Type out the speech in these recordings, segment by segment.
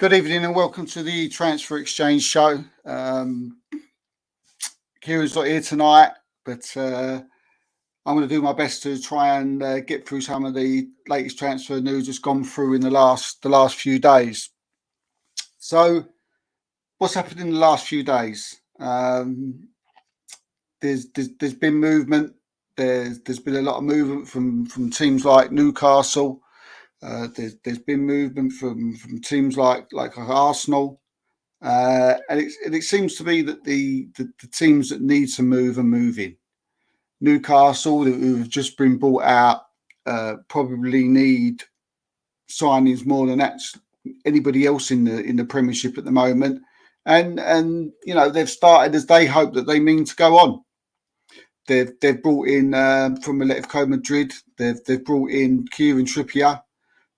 Good evening and welcome to the Transfer Exchange show. Kieran's not here tonight, but I'm going to do my best to try and get through some of the latest transfer news that's gone through in the last few days. So, what's happened in the last few days? There's been movement. There's been a lot of movement from teams like Newcastle. There's been movement from teams like Arsenal, and it seems to be that the teams that need to move are moving. Newcastle, who have just been bought out, probably need signings more than anybody else in the Premiership at the moment, and you know they've started as they hope that they mean to go on. They've brought in from Atletico Madrid. They've brought in Kieran Trippier,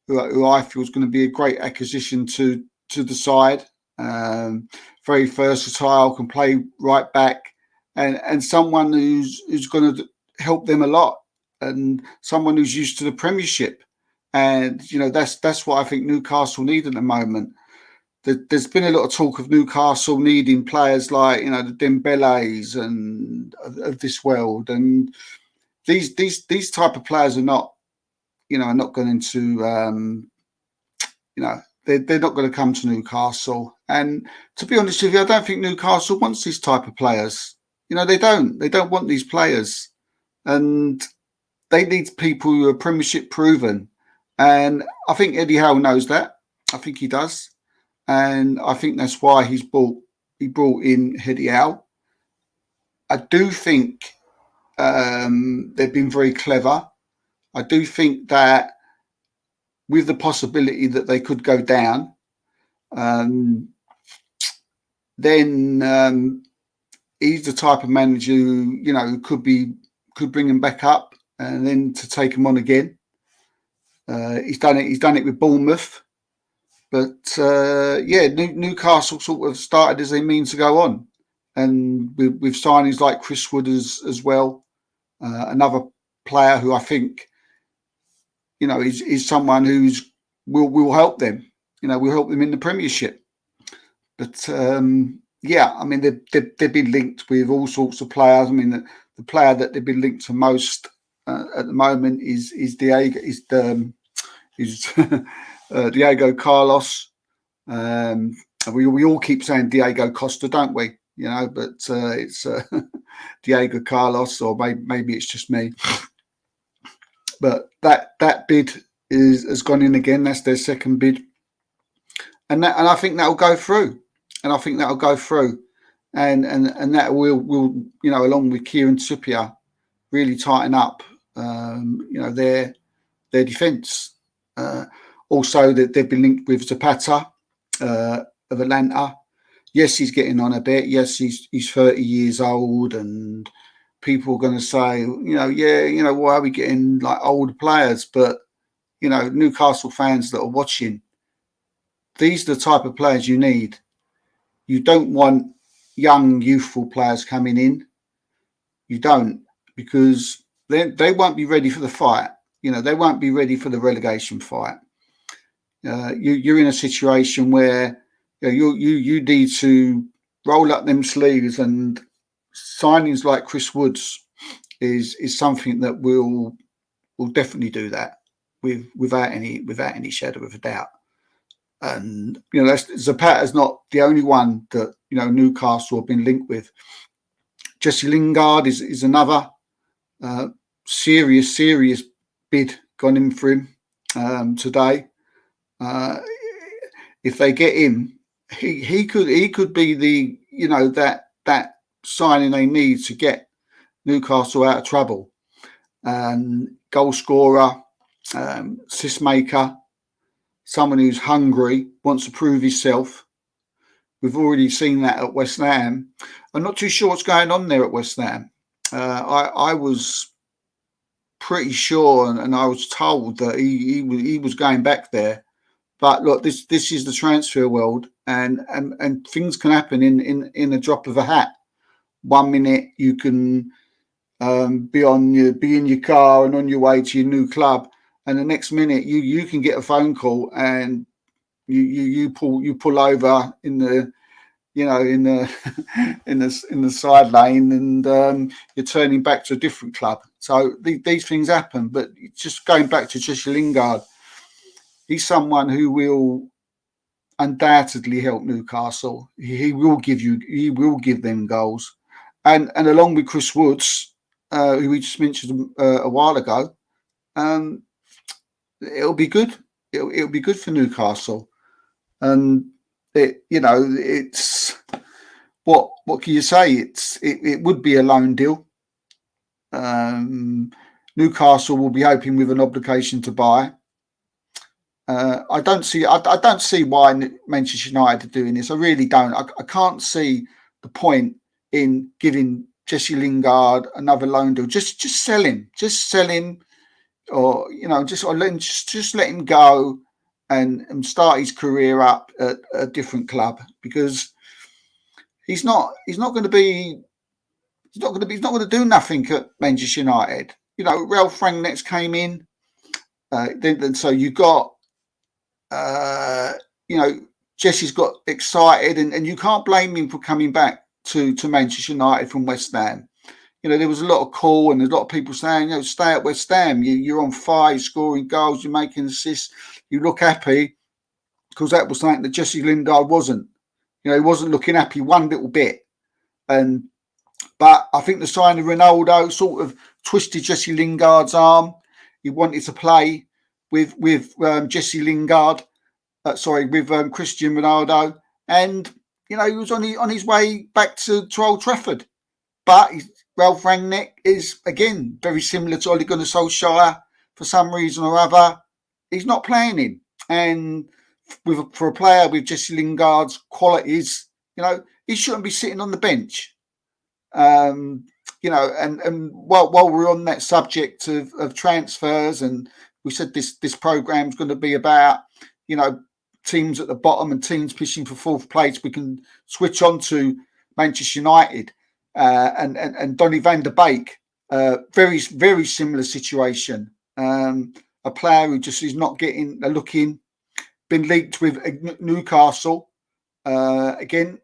who I feel is going to be a great acquisition to the side. Very versatile, can play right back, and someone who's going to help them a lot, and someone who's used to the Premiership. And you know that's what I think Newcastle need at the moment. There's been a lot of talk of Newcastle needing players like the Dembélés and of this world, and these type of players are not going to they're not going to come to Newcastle. And to be honest with you, I don't think Newcastle wants these type of players. They don't want these players, and they need people who are Premiership proven. And I think Eddie Howe knows that. I think he does. And I think that's why he brought in Eddie Howe. I do think they've been very clever. I do think that with the possibility that they could go down, then he's the type of manager who could bring him back up and then to take him on again. He's done it with Bournemouth. But Newcastle sort of started as they mean to go on, and with signings like Chris Wood as well, another player who I think is someone who's will help them. Will help them in the Premiership. But I mean they've been linked with all sorts of players. I mean the player that they've been linked to most at the moment is Diego. Diego Carlos. We all keep saying Diego Costa, don't we? But it's Diego Carlos, or maybe it's just me. But that bid has gone in again. That's their second bid, and I think that'll go through. And that will along with Kieran Trippier, really tighten up their defence. Also, that they've been linked with Zapata of Atlanta. Yes, he's getting on a bit. Yes, he's 30 years old, and people are going to say, why are we getting like older players? But Newcastle fans that are watching, these are the type of players you need. You don't want young, youthful players coming in. You don't, because they won't be ready for the fight. They won't be ready for the relegation fight. You're in a situation where you need to roll up them sleeves, and signings like Chris Woods is something that will definitely do that without any shadow of a doubt. And Zapata's not the only one that Newcastle have been linked with. Jesse Lingard is another serious bid gone in for him today. If they get him, he could be the that signing they need to get Newcastle out of trouble. Goal scorer, assist maker, someone who's hungry, wants to prove himself. We've already seen that at West Ham. I'm not too sure what's going on there at West Ham. I was pretty sure, and I was told that he was going back there. But look, this is the transfer world, and things can happen in a drop of a hat. 1 minute you can be in your car and on your way to your new club, and the next minute you can get a phone call and You pull over in the in the in the side lane, and you're turning back to a different club. So these things happen. But just going back to Jesse Lingard, he's someone who will undoubtedly help Newcastle. He will give them goals, and along with Chris Woods, who we just mentioned a while ago, it'll be good. It'll be good for Newcastle, and it's what can you say? It would be a loan deal. Newcastle will be hoping with an obligation to buy. I don't see why Manchester United are doing this. I really don't. I can't see the point in giving Jesse Lingard another loan deal. Just sell him. Just sell him, or just let him go and start his career up at a different club, because he's not going to do nothing at Manchester United. Ralph Rangnick's came in, then so you got. Jesse's got excited, and you can't blame him for coming back to Manchester United from West Ham. There was a lot of call and there's a lot of people saying, stay at West Ham. You're on fire, scoring goals, you're making assists, you look happy, because that was something that Jesse Lingard wasn't. He wasn't looking happy one little bit. But I think the sign of Ronaldo sort of twisted Jesse Lingard's arm. He wanted to play with Jesse Lingard, with Cristiano Ronaldo, and he was on his way back to Old Trafford. But Ralph Rangnick is again very similar to Ole Gunnar Solskjaer. For some reason or other, he's not playing him, and for a player with Jesse Lingard's qualities, he shouldn't be sitting on the bench. And while we're on that subject of transfers, and we said this program is going to be about teams at the bottom and teams pushing for fourth place, we can switch on to Manchester United and Donny van der Beek. Very, very similar situation. A player who just is not getting a look in. Been linked with Newcastle again.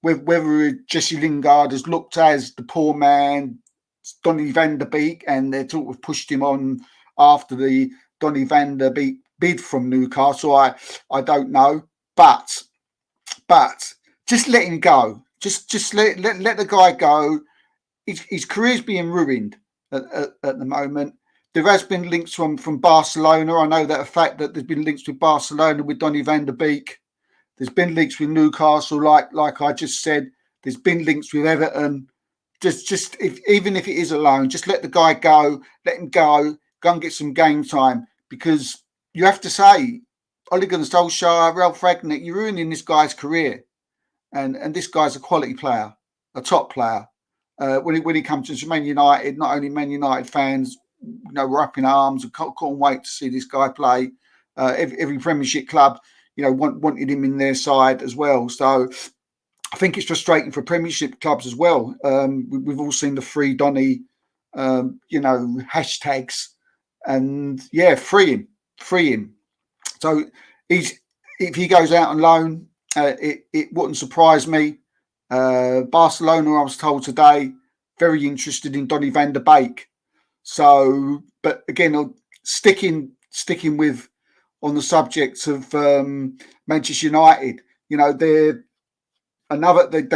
Whether Jesse Lingard has looked as the poor man, Donny van der Beek, and they sort of pushed him on after the Donny van der Beek bid from Newcastle, I don't know, but just let him go. Just let the guy go. His career's being ruined at the moment. There has been links from Barcelona. I know that a fact that there's been links with Barcelona with Donny van der Beek. There's been links with Newcastle, like I just said. There's been links with Everton. Even if it is a loan, just let the guy go. Let him go and get some game time, because you have to say, Ole Gunnar Solskjaer, Ralph Rangnick, you're ruining this guy's career, and this guy's a quality player, a top player. When he comes to Man United, not only Man United fans, were up in arms and couldn't wait to see this guy play. Every Premiership club, wanted him in their side as well. So I think it's frustrating for Premiership clubs as well. We've all seen the free Donny, hashtags, and free him. So if he goes out on loan, it wouldn't surprise me. Barcelona, I was told today, very interested in Donny van der Beek. So, but again, sticking with on the subject of Manchester United, they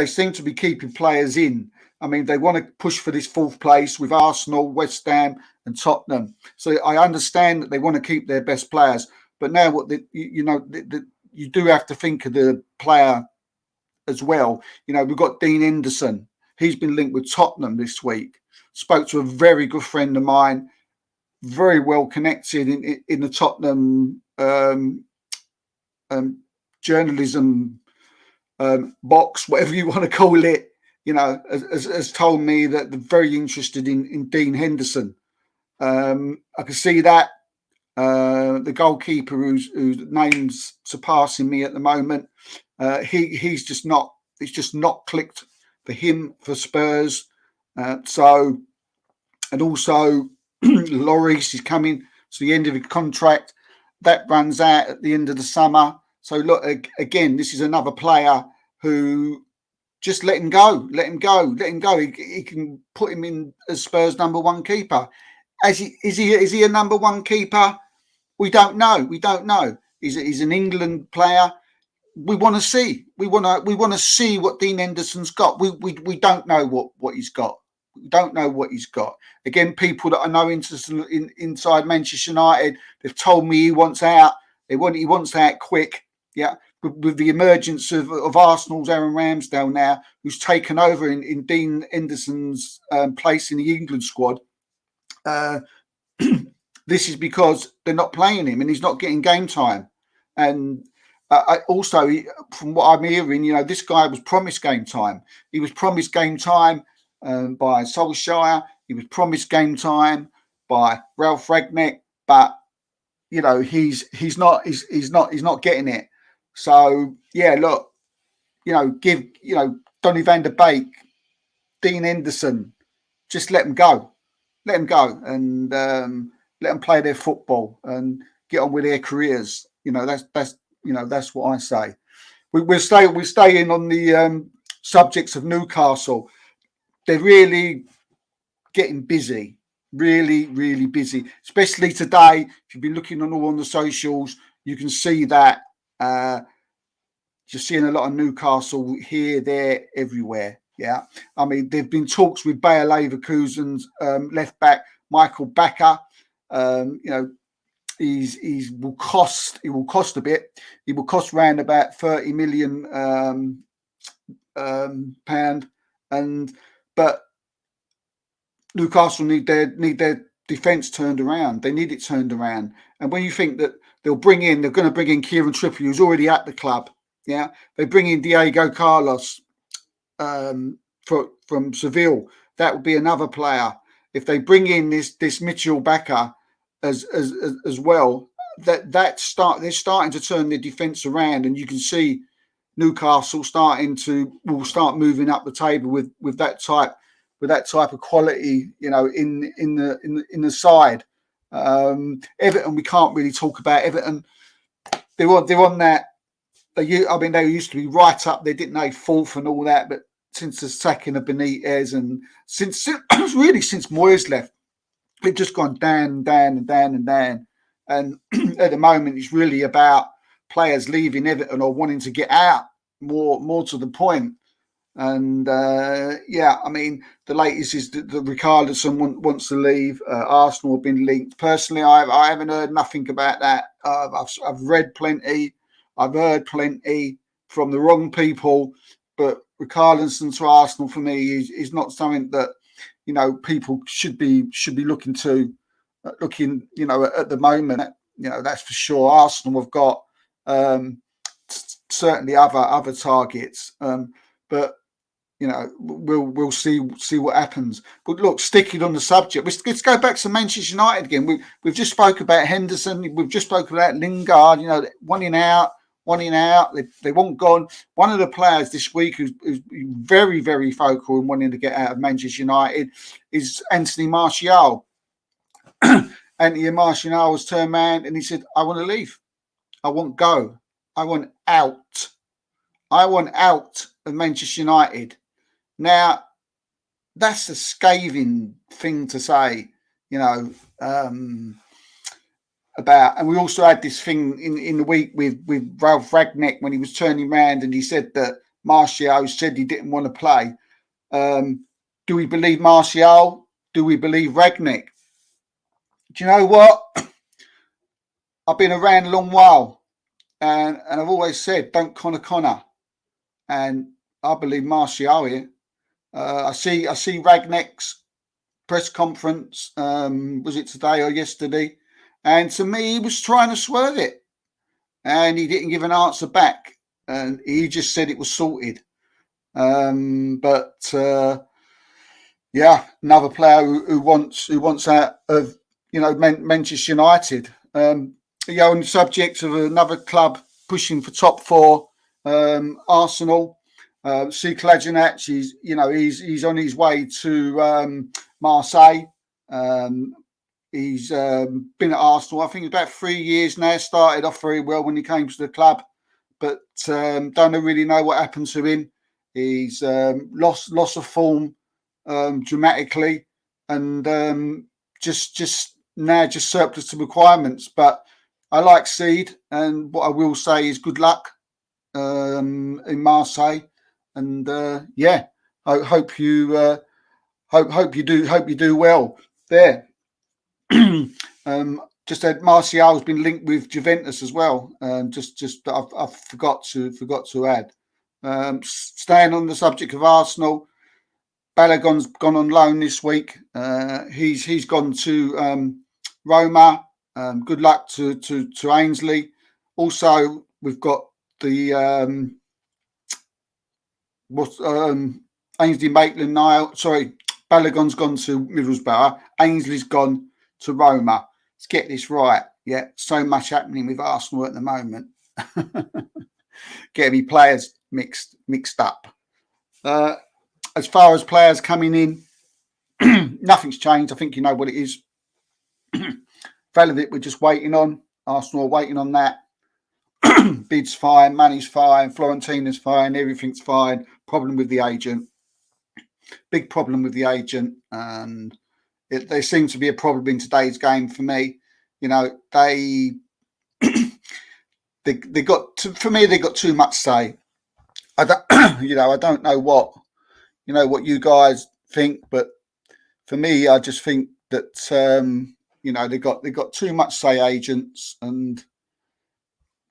seem to be keeping players in. I mean, they want to push for this fourth place with Arsenal, West Ham, and Tottenham. So I understand that they want to keep their best players, but now you do have to think of the player as well. We've got Dean Henderson. He's been linked with Tottenham this week. Spoke to a very good friend of mine, very well connected in the Tottenham journalism box, whatever you want to call it. Has told me that they're very interested in Dean Henderson. I can see that. The goalkeeper whose name's surpassing me at the moment, he's just not clicked for him for Spurs. And also Lloris is coming to the end of his contract. that runs out at the end of the summer. So look, again, this is another player who just let him go. He can put him in as Spurs' number one keeper. Is he a number one keeper? We don't know. He's an England player. We want to see. We want to see what Dean Henderson's got. We don't know what he's got. We don't know what he's got. Again, people that I know inside Manchester United, they've told me he wants out. He wants out quick. Yeah, with the emergence of Arsenal's Aaron Ramsdale now, who's taken over in Dean Henderson's place in the England squad. This is because they're not playing him and he's not getting game time. And also, from what I'm hearing, this guy was promised game time. He was promised game time by Solskjaer. He was promised game time by Ralph Rangnick, but he's not getting it. So yeah, look, give Donny van der Beek, Dean Henderson, just let them go, and let them play their football and get on with their careers. That's what I say. We're staying on the subjects of Newcastle. They're really getting busy, really busy, especially today. If you've been looking on the socials, you can see that you're seeing a lot of Newcastle here, there, everywhere. Yeah, I mean, there've been talks with Bayer Leverkusen's left back Michael Bakker. He will cost a bit. He will cost around about 30 million pound, but Newcastle need their defence turned around. They need it turned around. And when you think that they're going to bring in Kieran Trippier, who's already at the club. Yeah, they bring in Diego Carlos from Seville. That would be another player. If they bring in this Mitchell Bakker as well, they're starting to turn their defence around, and you can see Newcastle will start moving up the table with that type of quality, in the side. Everton, we can't really talk about Everton. They're on that. They used to be right up there, didn't they? Fourth and all that, but since the sacking of Benitez and since Moyes left, they've just gone down. And at the moment, it's really about players leaving Everton or wanting to get out. More to the point. And the latest is that Richarlison wants to leave. Arsenal have been linked. Personally, I haven't heard nothing about that. I've read plenty. I've heard plenty from the wrong people. But Richarlison to Arsenal for me is not something that people should be looking at the moment. That's for sure. Arsenal have got certainly other targets, but we'll see what happens. But look, sticking on the subject, let's go back to Manchester United again. We've just spoke about Henderson. We've just spoken about Lingard. Wanting out. They want gone. One of the players this week who's very, very vocal and wanting to get out of Manchester United is Anthony Martial. Anthony Martial was turned around and he said, "I want to leave. I want go. I want out. I want out of Manchester United." Now, that's a scathing thing to say, about. And we also had this thing in the week with Ralph Rangnick when he was turning around and he said that Martial said he didn't want to play. Do we believe Martial? Do we believe Rangnick? Do you know what? I've been around a long while and I've always said, don't Connor. And I believe Martial here. I see Rangnick's press conference. Was it today or yesterday? And to me, he was trying to swerve it. And he didn't give an answer back. And he just said it was sorted. But another player who wants out of Manchester United. On the subject of another club pushing for top four, Arsenal. See Kolasinac, he's on his way to Marseille. He's been at Arsenal, I think, about 3 years now. Started off very well when he came to the club, but don't really know what happened to him. He's loss of form dramatically, and just now just surplus to requirements. But I like Seed, and what I will say is good luck in Marseille, and yeah, I hope you hope you do well there. Just had Martial's been linked with Juventus as well. Just I forgot to add. Staying on the subject of Arsenal, Balogun's gone on loan this week. He's gone to Roma. Good luck to Ainsley. Also, we've got the Ainsley Maitland-Niles. Sorry, Balogun's gone to Middlesbrough. Ainsley's gone to Roma. Let's get this right. Yeah, so much happening with Arsenal at the moment. Getting me players mixed up. As far as players coming in, nothing's changed. I think you know what it is. Vlahovic, we're just waiting on. Arsenal are waiting on that. Bid's fine, money's fine, Florentina's fine, everything's fine. Problem with the agent. Big problem with the agent, and there seems to be a problem in today's game for me. You know, they got too much say. I don't, I don't know what you guys think, but for me, I just think that they got too much say, agents, and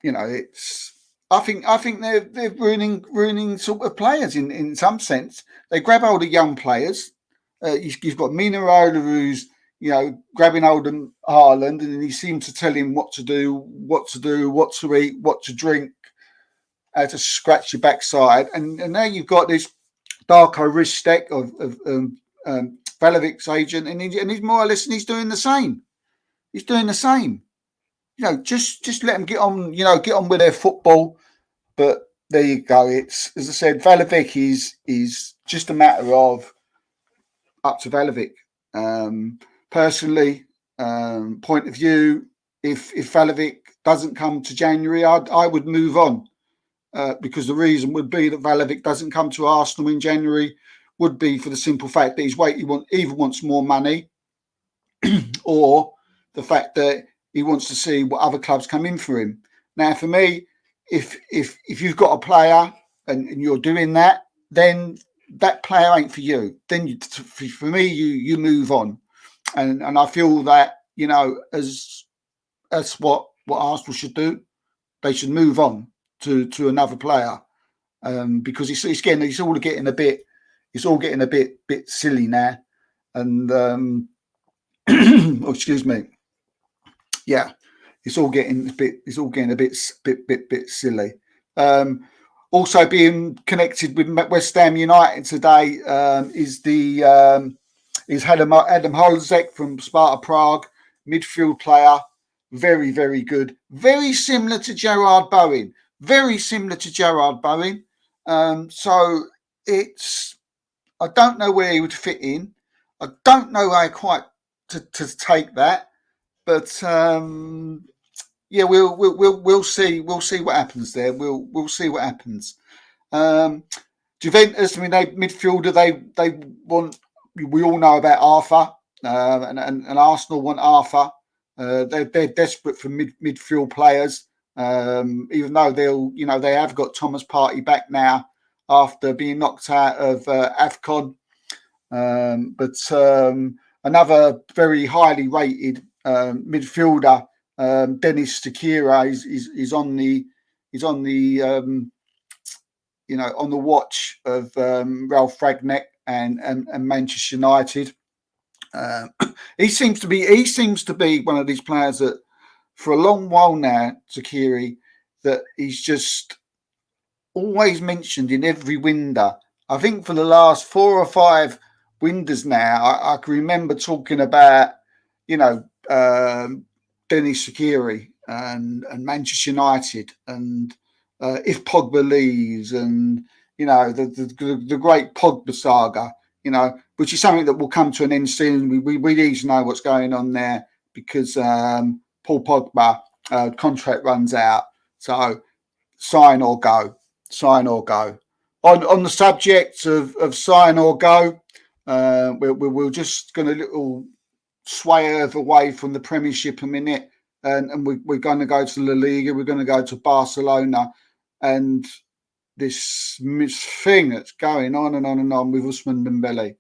it's. I think they're ruining sort of players in some sense. They grab hold of young players. You've got Minarola who's grabbing hold of Haaland, and he seems to tell him what to do, what to eat, what to drink, how to scratch your backside. And now you've got this Darko Ristek of Valovic's agent, and he's more or less, and he's doing the same. He's doing the same. Just let them get on. Get on with their football. But there you go. It's, as I said, Vlahovic is just a matter of up to Vlahovic. Personally, point of view, if Vlahovic doesn't come to January, I would move on, because the reason would be that Vlahovic doesn't come to Arsenal in January would be for the simple fact that he either wants more money, or the fact that he wants to see what other clubs come in for him. Now, for me, if you've got a player and you're doing that, then that player ain't for you. Then for me, you move on, and I feel that as that's what Arsenal should do. They should move on to another player, because it's all getting a bit silly now, and oh, excuse me, yeah. It's all getting a bit silly. Also being connected with West Ham United today is Adam Holzek from Sparta Prague, midfield player, very, very good, very similar to Gerard Bowen, So I don't know where he would fit in. I don't know how quite to take that, but. Yeah, we'll see. We'll see what happens there. We'll see what happens. Juventus, midfielder. They want. We all know about Arthur, and Arsenal want Arthur. They're desperate for midfield players. Even though they have got Thomas Partey back now after being knocked out of AFCON. But another very highly rated midfielder. Dennis Stakira is on the on the watch of Ralph Ragnick and Manchester United. He seems to be one of these players that for a long while now, Stakiri, that he's just always mentioned in every window. I think for the last 4 or 5 windows now, I can remember talking about Dennis Stakiri and Manchester United, and if Pogba leaves, and the great Pogba saga. which is something that will come to an end soon. We need to know what's going on there because Paul Pogba contract runs out. So sign or go. Sign or go. On the subject of sign or go, we're just going to little swerve away from the Premiership a minute, and we're going to go to La Liga. We're going to go to Barcelona, and this thing that's going on and on and on with Ousmane Dembele.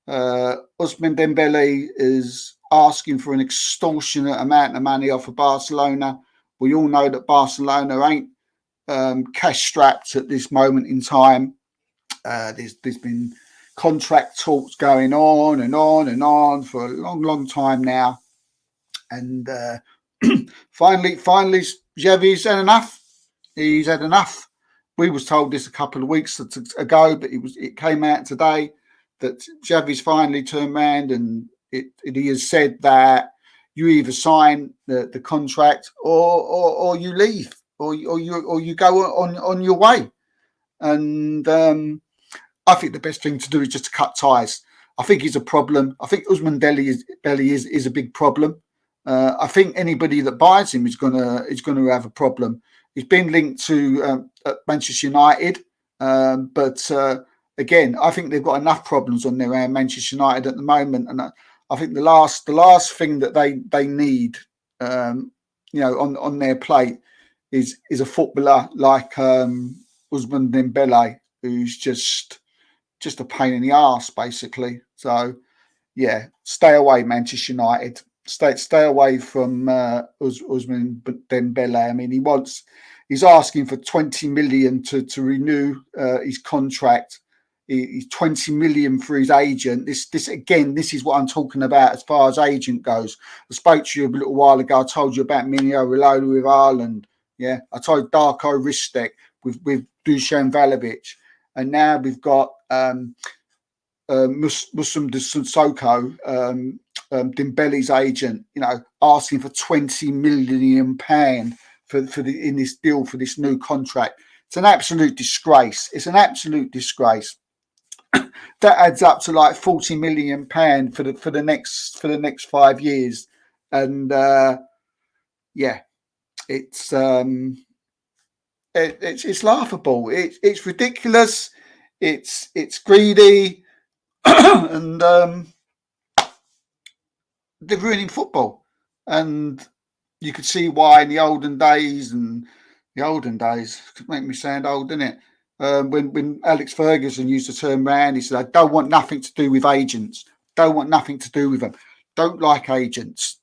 Ousmane Dembele is asking for an extortionate amount of money off of Barcelona. We all know that Barcelona ain't cash strapped at this moment in time. There's been contract talks going on and on and on for a long time now, and finally, Xavi's had enough. He's had enough. We was told this a couple of weeks ago, but it came out today that Xavi's finally turned around and he has said that you either sign the contract or you leave or you go on your way. And I think the best thing to do is just to cut ties. I think he's a problem. I think Ousmane Dembele is a big problem. I think anybody that buys him is gonna have a problem. He's been linked to Manchester United, but again, I think they've got enough problems on their own, Manchester United at the moment, and I think the last thing that they need, on their plate is a footballer like Ousmane Dembele, who's just a pain in the arse, basically. So, yeah, stay away, Manchester United. Stay away from Ousmane Dembele. I mean, he's asking for 20 million to renew his contract. He's 20 million for his agent. This is what I'm talking about as far as agent goes. I spoke to you a little while ago. I told you about Minio Rilolo with Ireland. Yeah, I told Darko Ristek with Dusan Vlahovic. And now we've got Muslim Sissoko, Dembele's agent, asking for £20 million in this deal for this new contract. It's an absolute disgrace. It's an absolute disgrace. That adds up to like £40 million for the next 5 years, and it's laughable. It's ridiculous. It's greedy, and they're ruining football. And you could see why in the olden days could make me sound old, didn't it? When Alex Ferguson used to turn around, he said, "I don't want nothing to do with agents. Don't want nothing to do with them. Don't like agents.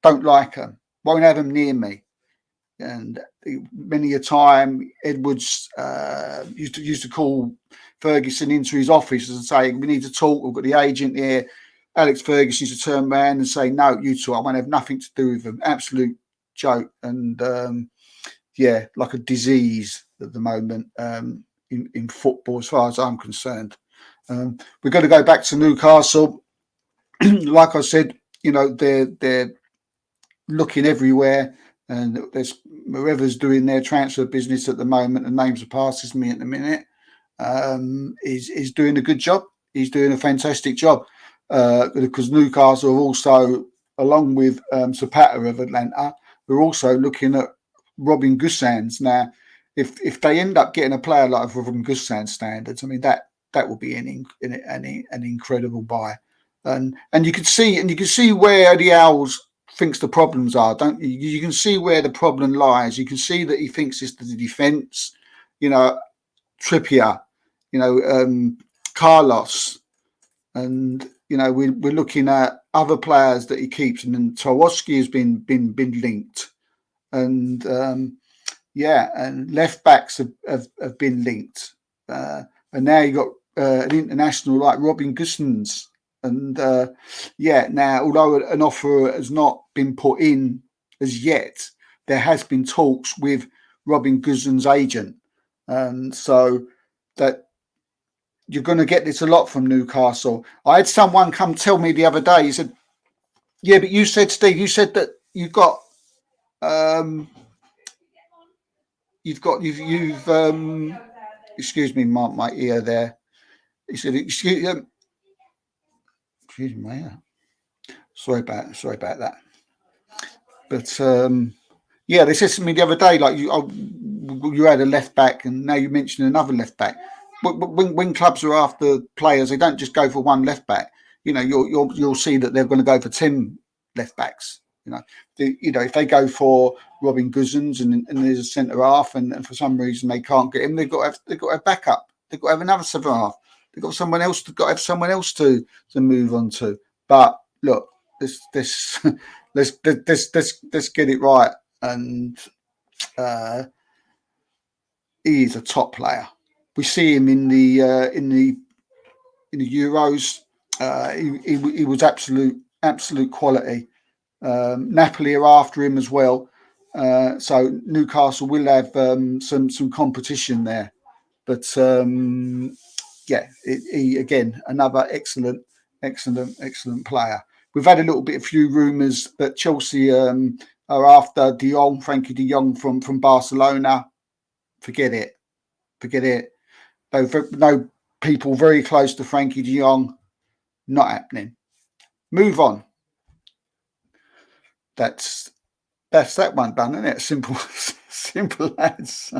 Don't like them. Won't have them near me." And many a time, Edwards used to call Ferguson into his office and say, "We need to talk. We've got the agent here." Alex Ferguson used to turn around and say, "No, you two, I won't have nothing to do with them." Absolute joke. And like a disease at the moment in football, as far as I'm concerned. We've got to go back to Newcastle. Like I said, they're looking everywhere. And there's whoever's doing their transfer business at the moment, the names of passes me at the minute, is doing a good job. He's doing a fantastic job because Newcastle are also, along with Zapata of Atlanta, we're also looking at Robin Gosens. Now, if they end up getting a player like Robin Gosens standards, I mean that will be an incredible buy, and you can see where the Owls thinks the problems are, don't you? You can see where the problem lies. You can see that he thinks it's the defence, Trippier, Carlos, and we're looking at other players that he keeps, and then Tarkowski has been linked, and and left backs have been linked, and now you got an international like Robin Gosens. And now, although an offer has not been put in as yet, there has been talks with Robin Gosens' agent, and so that you're going to get this a lot from Newcastle. I had someone come tell me the other day. He said, "Yeah, but you said, Steve, you said that you've excuse me, my ear there." He said, "Excuse." Excuse me, yeah. Sorry about that. But yeah, they said to me the other day, like you had a left back, and now you mentioned another left back. But when clubs are after players, they don't just go for one left back. You know, you'll see that they're going to go for 10 left backs. If they go for Robin Guzans and there's a centre half, and for some reason they can't get him, they've got to have backup. They've got to have another centre half. They've got someone else. Got to have someone else to move on to. But look, this let's get it right. And he is a top player. We see him in the Euros. He was absolute quality. Napoli are after him as well. So Newcastle will have some competition there. But yeah, he again, another excellent player. We've had a few rumours that Chelsea are after Frankie de Jong from Barcelona. Forget it. No people very close to Frankie de Jong. Not happening. Move on. That's that one done, isn't it? Simple as.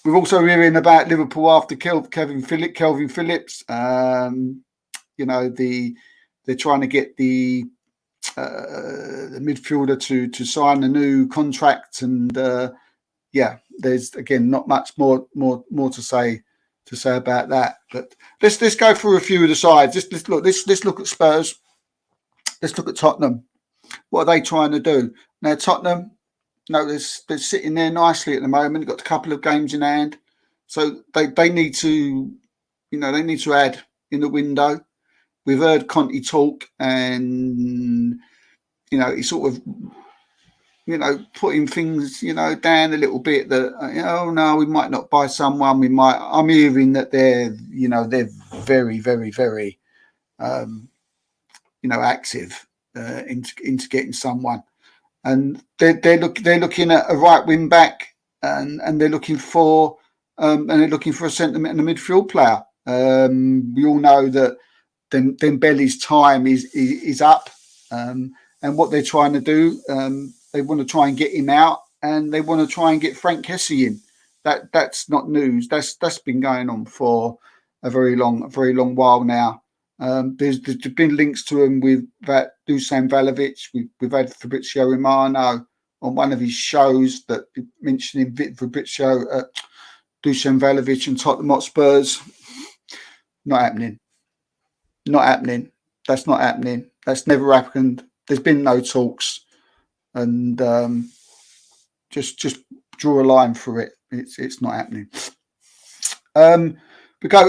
We're also hearing about Liverpool after Kelvin Phillips. They're trying to get the midfielder to sign a new contract, and there's again not much more to say about that. But let's go through a few of the sides. Let's look at Spurs. Let's look at Tottenham. What are they trying to do now? Tottenham, they're sitting there nicely at the moment. They've got a couple of games in hand, so they need to, add in the window. We've heard Conte talk, and he's sort of, putting things, down a little bit. That no, we might not buy someone. We might. I'm hearing that they're very, very, very, active into getting someone, and they're looking at a right wing back, and they're looking for a centre and a midfield player. We all know that Dembele's time is up, and what they're trying to do, they want to try and get him out, and they want to try and get Frank Kessie in. That's not news. That's been going on for a very long while now. There's been links to him with that Dusan Vlahovic. We've had Fabrizio Romano on one of his shows that mentioning Fabrizio, Dusan Vlahovic and Tottenham Hotspurs. Not happening. That's not happening. That's never happened. There's been no talks, and just draw a line through it. It's not happening. We're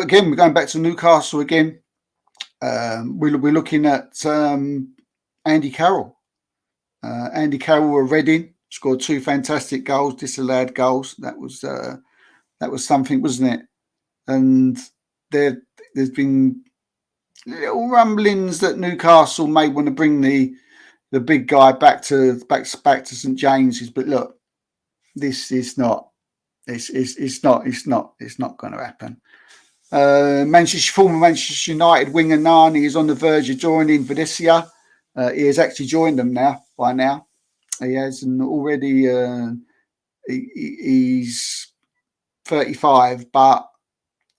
going back to Newcastle again. We're looking at Andy Carroll. Andy Carroll of Reading scored 2 fantastic goals, disallowed goals. That was something, wasn't it? And there's been little rumblings that Newcastle may want to bring the big guy back to St James's, but look, this is not. It's not going to happen. Former Manchester United winger Nani is on the verge of joining Venezia. He has actually joined them by now. He has, and already he's 35, but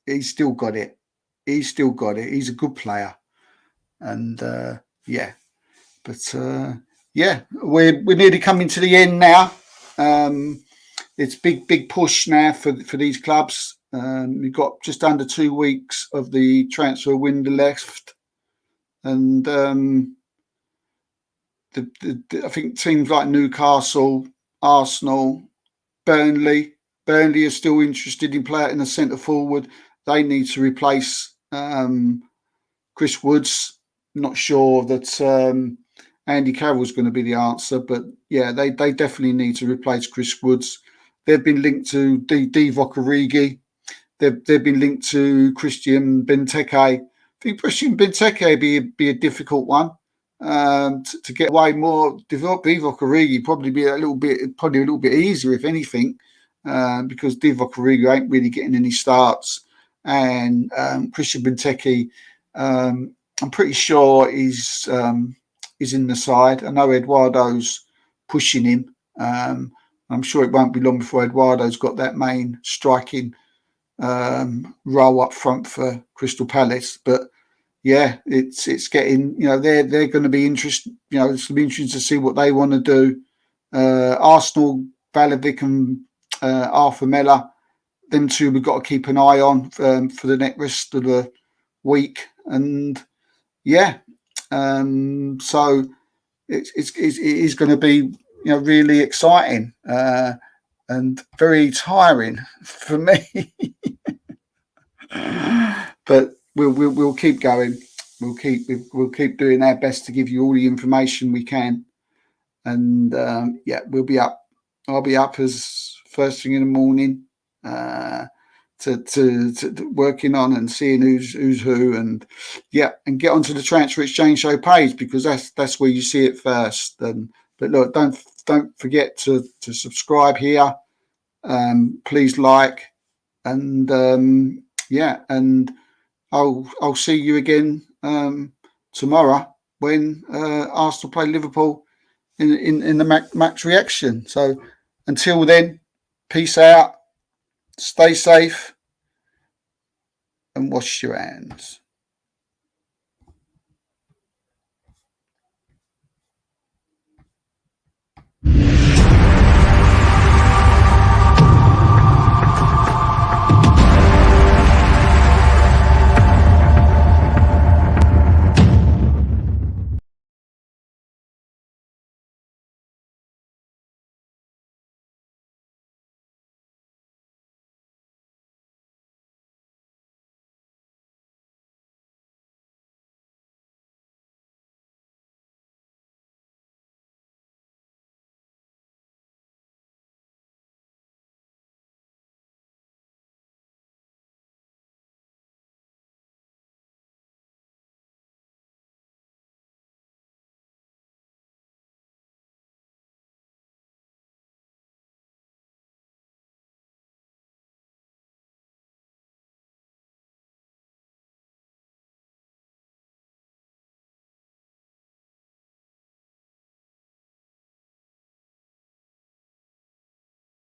he's still got it. He's a good player, and we're nearly coming to the end now. It's big push now for these clubs. We've got just under 2 weeks of the transfer window left, and I think teams like Newcastle, Arsenal, Burnley are still interested in playing a centre forward. They need to replace Chris Woods. Not sure that Andy Carroll's going to be the answer, but yeah, they definitely need to replace Chris Woods. They've been linked to Divock Origi. They've been linked to Christian Benteke. I think Christian Benteke be a difficult one to get away more. Divock Origi probably be a little bit easier, if anything, because Divock Origi ain't really getting any starts. and Christian Benteke. I'm pretty sure he's in the side. I know Eduardo's pushing him. I'm sure it won't be long before Eduardo's got that main striking role up front for Crystal Palace. But yeah, it's getting, they're going to be interested. It's going to be interesting to see what they want to do. Arsenal, Balovic and Arthur Miller, them two we've got to keep an eye on for the next rest of the week. And yeah, so it is going to be really exciting and very tiring for me. But we'll keep going. We'll keep doing our best to give you all the information we can. And we'll be up. I'll be up as first thing in the morning to working on and seeing who's who, and get onto the Transfer Exchange Show page, because that's where you see it first. But look, don't forget to subscribe here. Please like, and and I'll see you again tomorrow when Arsenal play Liverpool in the match reaction. So until then, peace out, stay safe, and wash your hands.